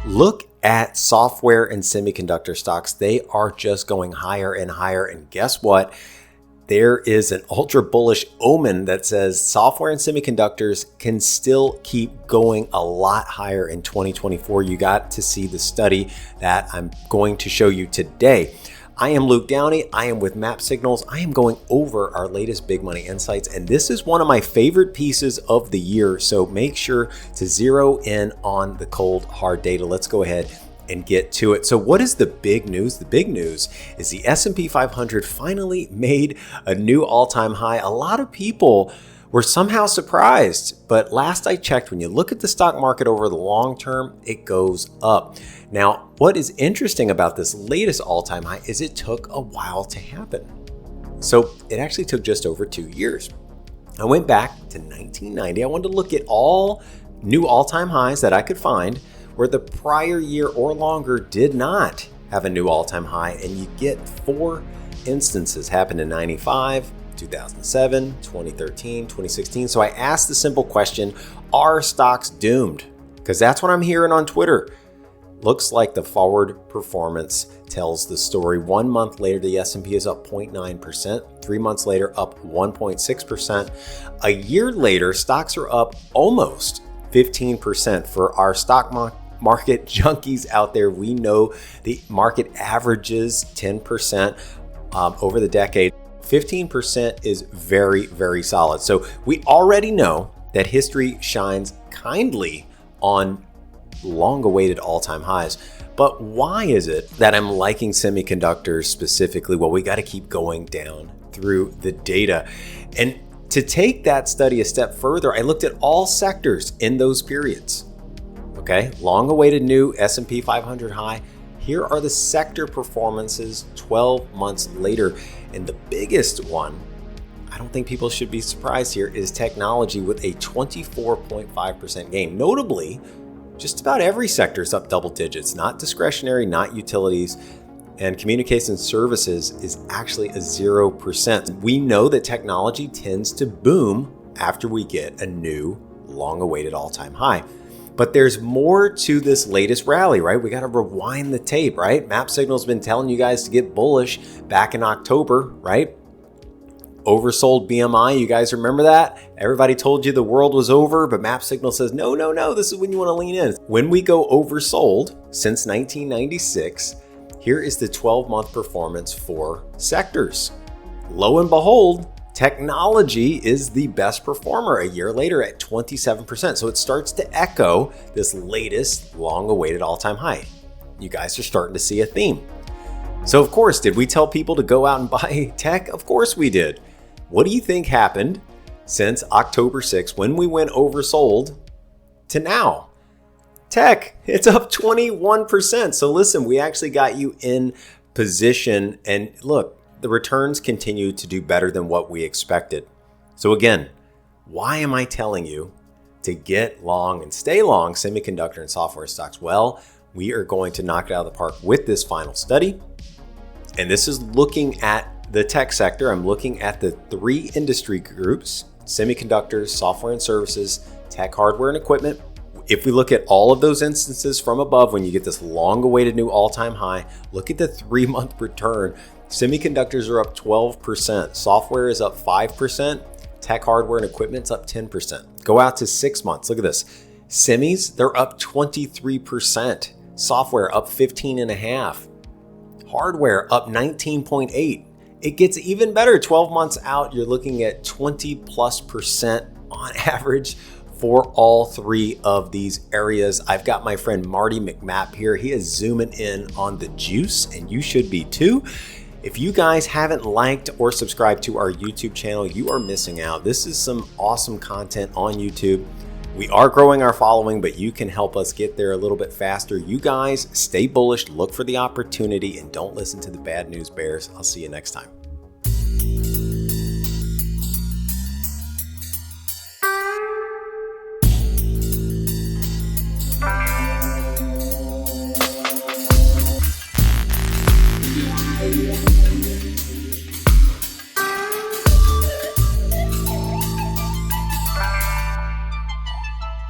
Look at software and semiconductor stocks. They are just going higher and higher. And guess what? There is an ultra bullish omen that says software and semiconductors can still keep going a lot higher in 2024. You got to see the study that I'm going to show you today. I am Luke Downey. I am with Map Signals. I am going over our latest big money insights, and this is one of my favorite pieces of the year. So make sure to zero in on the cold, hard data. Let's go ahead and get to it. So what is the big news? The big news is the S&P 500 finally made a new all-time high. A lot of people were somehow surprised, but last I checked, when you look at the stock market over the long term, it goes up. Now, what is interesting about this latest all-time high is it took a while to happen. So it actually took just over 2 years. I went back to 1990. I wanted to look at all new all-time highs that I could find where the prior year or longer did not have a new all-time high, and you get 4 instances. Happened in 95, 2007, 2013, 2016. So I asked the simple question, are stocks doomed? Because that's what I'm hearing on Twitter. Looks like the forward performance tells the story. 1 month later, the S&P is up 0.9%. 3 months later, up 1.6%. A year later, stocks are up almost 15%. For our stock market junkies out there, we know the market averages 10% over the decade. 15% is very, very solid. So we already know that history shines kindly on long-awaited all-time highs. But why is it that I'm liking semiconductors specifically? Well, we got to keep going down through the data. And to take that study a step further, I looked at all sectors in those periods. Okay, long-awaited new S&P 500 high. Here are the sector performances 12 months later. And the biggest one, I don't think people should be surprised here, is technology with a 24.5% gain. Notably, just about every sector is up double digits, not discretionary, not utilities, and communication services is actually a 0%. We know that technology tends to boom after we get a new long-awaited all-time high. But there's more to this latest rally, right? We got to rewind the tape, right? Map Signal's been telling you guys to get bullish back in October, right? Oversold BMI, you guys remember that? Everybody told you the world was over, but Map Signal says, no, this is when you want to lean in. When we go oversold since 1996, here is the 12-month performance for sectors. Lo and behold, technology is the best performer a year later at 27%. So it starts to echo this latest long-awaited all-time high. You guys are starting to see a theme. So of course, did we tell people to go out and buy tech? Of course we did. What do you think happened since October 6th when we went oversold to now? Tech, it's up 21%. So listen, we actually got you in position, and look, the returns continue to do better than what we expected. So again, why am I telling you to get long and stay long semiconductor and software stocks? Well, we are going to knock it out of the park with this final study. And this is looking at the tech sector. I'm looking at the 3 industry groups: semiconductors, software and services, tech, hardware and equipment. If we look at all of those instances from above, when you get this long-awaited new all-time high, look at the 3-month return. Semiconductors are up 12%. Software is up 5%. Tech, hardware, and equipment's up 10%. Go out to 6 months. Look at this. Semis, they're up 23%. Software up 15.5%. Hardware up 19.8%. It gets even better. 12 months out, you're looking at 20+% on average for all 3 of these areas. I've got my friend Marty McMap here. He is zooming in on the juice, and you should be too. If you guys haven't liked or subscribed to our YouTube channel, you are missing out. This is some awesome content on YouTube. We are growing our following, but you can help us get there a little bit faster. You guys stay bullish, look for the opportunity, and don't listen to the bad news bears. I'll see you next time.